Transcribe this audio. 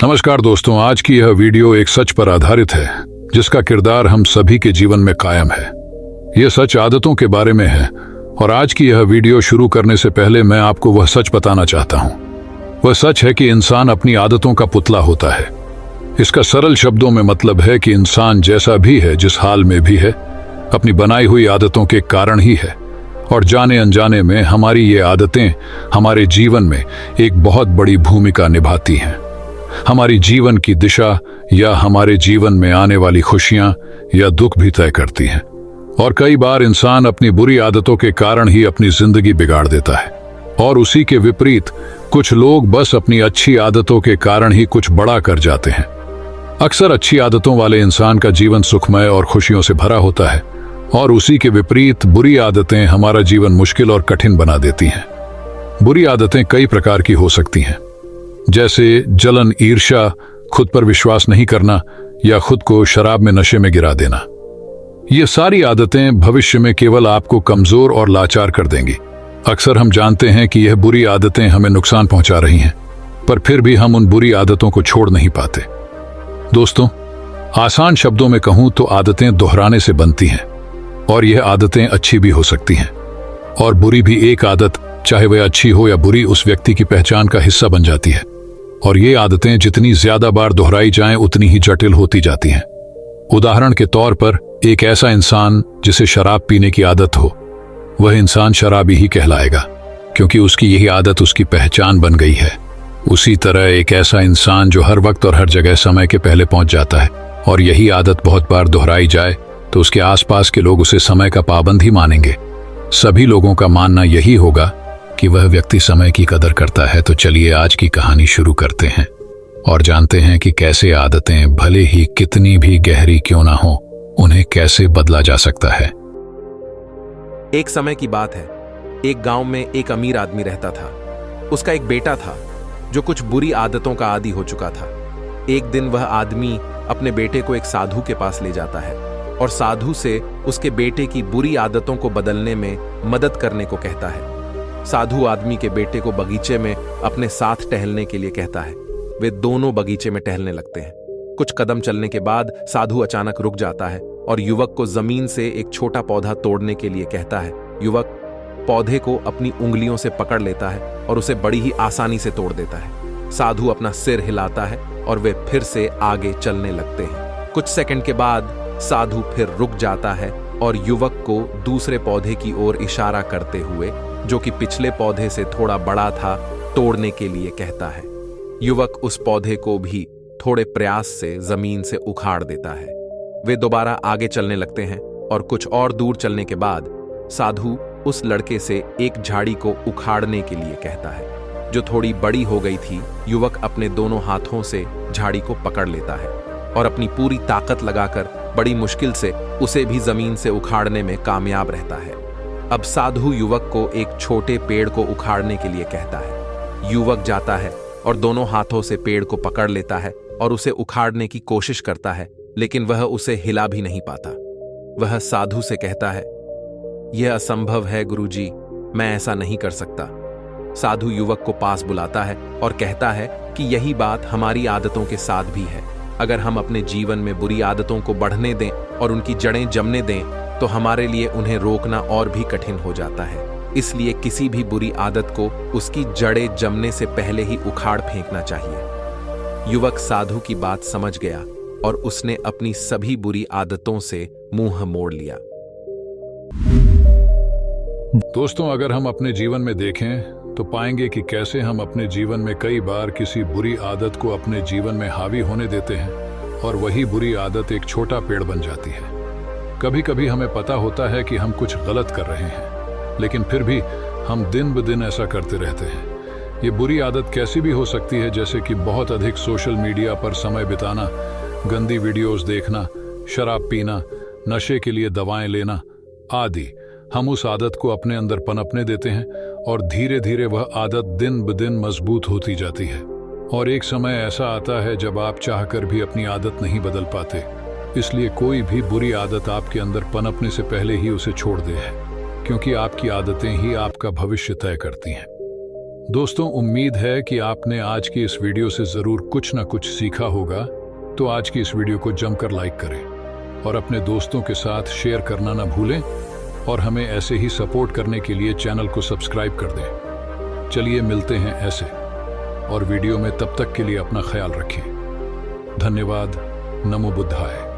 नमस्कार दोस्तों, आज की यह वीडियो एक सच पर आधारित है जिसका किरदार हम सभी के जीवन में कायम है। यह सच आदतों के बारे में है और आज की यह वीडियो शुरू करने से पहले मैं आपको वह सच बताना चाहता हूं। वह सच है कि इंसान अपनी आदतों का पुतला होता है। इसका सरल शब्दों में मतलब है कि इंसान जैसा भी है, जिस हाल में भी है, अपनी बनाई हुई आदतों के कारण ही है और जाने अनजाने में हमारी ये आदतें हमारे जीवन में एक बहुत बड़ी भूमिका निभाती हैं। हमारी जीवन की दिशा या हमारे जीवन में आने वाली खुशियां या दुख भी तय करती हैं। और कई बार इंसान अपनी बुरी आदतों के कारण ही अपनी जिंदगी बिगाड़ देता है और उसी के विपरीत कुछ लोग बस अपनी अच्छी आदतों के कारण ही कुछ बड़ा कर जाते हैं। अक्सर अच्छी आदतों वाले इंसान का जीवन सुखमय और खुशियों से भरा होता है और उसी के विपरीत बुरी आदतें हमारा जीवन मुश्किल और कठिन बना देती हैं। बुरी आदतें कई प्रकार की हो सकती हैं, जैसे जलन, ईर्ष्या, खुद पर विश्वास नहीं करना या खुद को शराब में नशे में गिरा देना। ये सारी आदतें भविष्य में केवल आपको कमजोर और लाचार कर देंगी। अक्सर हम जानते हैं कि यह बुरी आदतें हमें नुकसान पहुंचा रही हैं, पर फिर भी हम उन बुरी आदतों को छोड़ नहीं पाते। दोस्तों, आसान शब्दों में कहूं तो आदतें दोहराने से बनती हैं और यह आदतें अच्छी भी हो सकती हैं और बुरी भी। एक आदत, चाहे वह अच्छी हो या बुरी, उस व्यक्ति की पहचान का हिस्सा बन जाती है और ये आदतें जितनी ज्यादा बार दोहराई जाएं उतनी ही जटिल होती जाती हैं। उदाहरण के तौर पर, एक ऐसा इंसान जिसे शराब पीने की आदत हो, वह इंसान शराबी ही कहलाएगा क्योंकि उसकी यही आदत उसकी पहचान बन गई है। उसी तरह एक ऐसा इंसान जो हर वक्त और हर जगह समय के पहले पहुंच जाता है और यही आदत बहुत बार दोहराई जाए तो उसके आसपास के लोग उसे समय का पाबंद ही मानेंगे। सभी लोगों का मानना यही होगा कि वह व्यक्ति समय की कदर करता है। तो चलिए आज की कहानी शुरू करते हैं और जानते हैं कि कैसे आदतें, भले ही कितनी भी गहरी क्यों ना हो, उन्हें कैसे बदला जा सकता है। एक समय की बात है, एक गांव में एक अमीर आदमी रहता था। उसका एक बेटा था जो कुछ बुरी आदतों का आदी हो चुका था। एक दिन वह आदमी अपने बेटे को एक साधु के पास ले जाता है और साधु से उसके बेटे की बुरी आदतों को बदलने में मदद करने को कहता है। साधु आदमी के बेटे को बगीचे में अपने साथ टहलने के लिए कहता है। वे दोनों बगीचे में टहलने लगते हैं। कुछ कदम चलने के बाद साधु अचानक रुक जाता है और युवक को जमीन से एक छोटा पौधा तोड़ने के लिए कहता है। युवक पौधे को अपनी उंगलियों से पकड़ लेता है और उसे बड़ी ही आसानी से तोड़ देता है। साधु अपना सिर हिलाता है और वे फिर से आगे चलने लगते हैं। कुछ सेकंड के बाद साधु फिर रुक जाता है और युवक को दूसरे पौधे की ओर इशारा करते हुए, जो कि पिछले पौधे से थोड़ा बड़ा था, तोड़ने के लिए कहता है। युवक उस पौधे को भी थोड़े प्रयास से जमीन से उखाड़ देता है। वे दोबारा आगे चलने लगते हैं और कुछ और दूर चलने के बाद साधु उस लड़के से एक झाड़ी को उखाड़ने के लिए कहता है, जो थोड़ी बड़ी हो गई थी। युवक अपने दोनों हाथों से झाड़ी को पकड़ लेता है और अपनी पूरी ताकत लगाकर बड़ी मुश्किल से उसे भी जमीन से उखाड़ने में कामयाब रहता है। अब साधु युवक को एक छोटे पेड़ को उखाड़ने के लिए कहता है। युवक जाता है और दोनों हाथों से पेड़ को पकड़ लेता है और उसे उखाड़ने की कोशिश करता है, लेकिन वह उसे हिला भी नहीं पाता। वह साधु से कहता है, यह असंभव है गुरुजी, मैं ऐसा नहीं कर सकता। साधु युवक को पास बुलाता है और कहता है कि यही बात हमारी आदतों के साथ भी है। अगर हम अपने जीवन में बुरी आदतों को बढ़ने दें और उनकी जड़ें जमने दें तो हमारे लिए उन्हें रोकना और भी कठिन हो जाता है। इसलिए किसी भी बुरी आदत को उसकी जड़ें जमने से पहले ही उखाड़ फेंकना चाहिए। युवक साधु की बात समझ गया और उसने अपनी सभी बुरी आदतों से मुंह मोड़ लिया। दोस्तों, अगर हम अपने जीवन में देखें तो पाएंगे कि कैसे हम अपने जीवन में कई बार किसी बुरी आदत को अपने जीवन में हावी होने देते हैं और वही बुरी आदत एक छोटा पेड़ बन जाती है। कभी कभी हमें पता होता है कि हम कुछ गलत कर रहे हैं, लेकिन फिर भी हम दिन ब दिन ऐसा करते रहते हैं। ये बुरी आदत कैसी भी हो सकती है, जैसे कि बहुत अधिक सोशल मीडिया पर समय बिताना, गंदी वीडियोस देखना, शराब पीना, नशे के लिए दवाएं लेना आदि। हम उस आदत को अपने अंदर पनपने देते हैं और धीरे धीरे वह आदत दिन ब दिन मजबूत होती जाती है और एक समय ऐसा आता है जब आप चाहकर भी अपनी आदत नहीं बदल पाते। इसलिए कोई भी बुरी आदत आपके अंदर पनपने से पहले ही उसे छोड़ दे है, क्योंकि आपकी आदतें ही आपका भविष्य तय करती हैं। दोस्तों, उम्मीद है कि आपने आज की इस वीडियो से जरूर कुछ ना कुछ सीखा होगा। तो आज की इस वीडियो को जमकर लाइक करें और अपने दोस्तों के साथ शेयर करना ना भूलें और हमें ऐसे ही सपोर्ट करने के लिए चैनल को सब्सक्राइब कर दें। चलिए मिलते हैं ऐसे और वीडियो में, तब तक के लिए अपना ख्याल रखें। धन्यवाद। नमो बुद्धाय।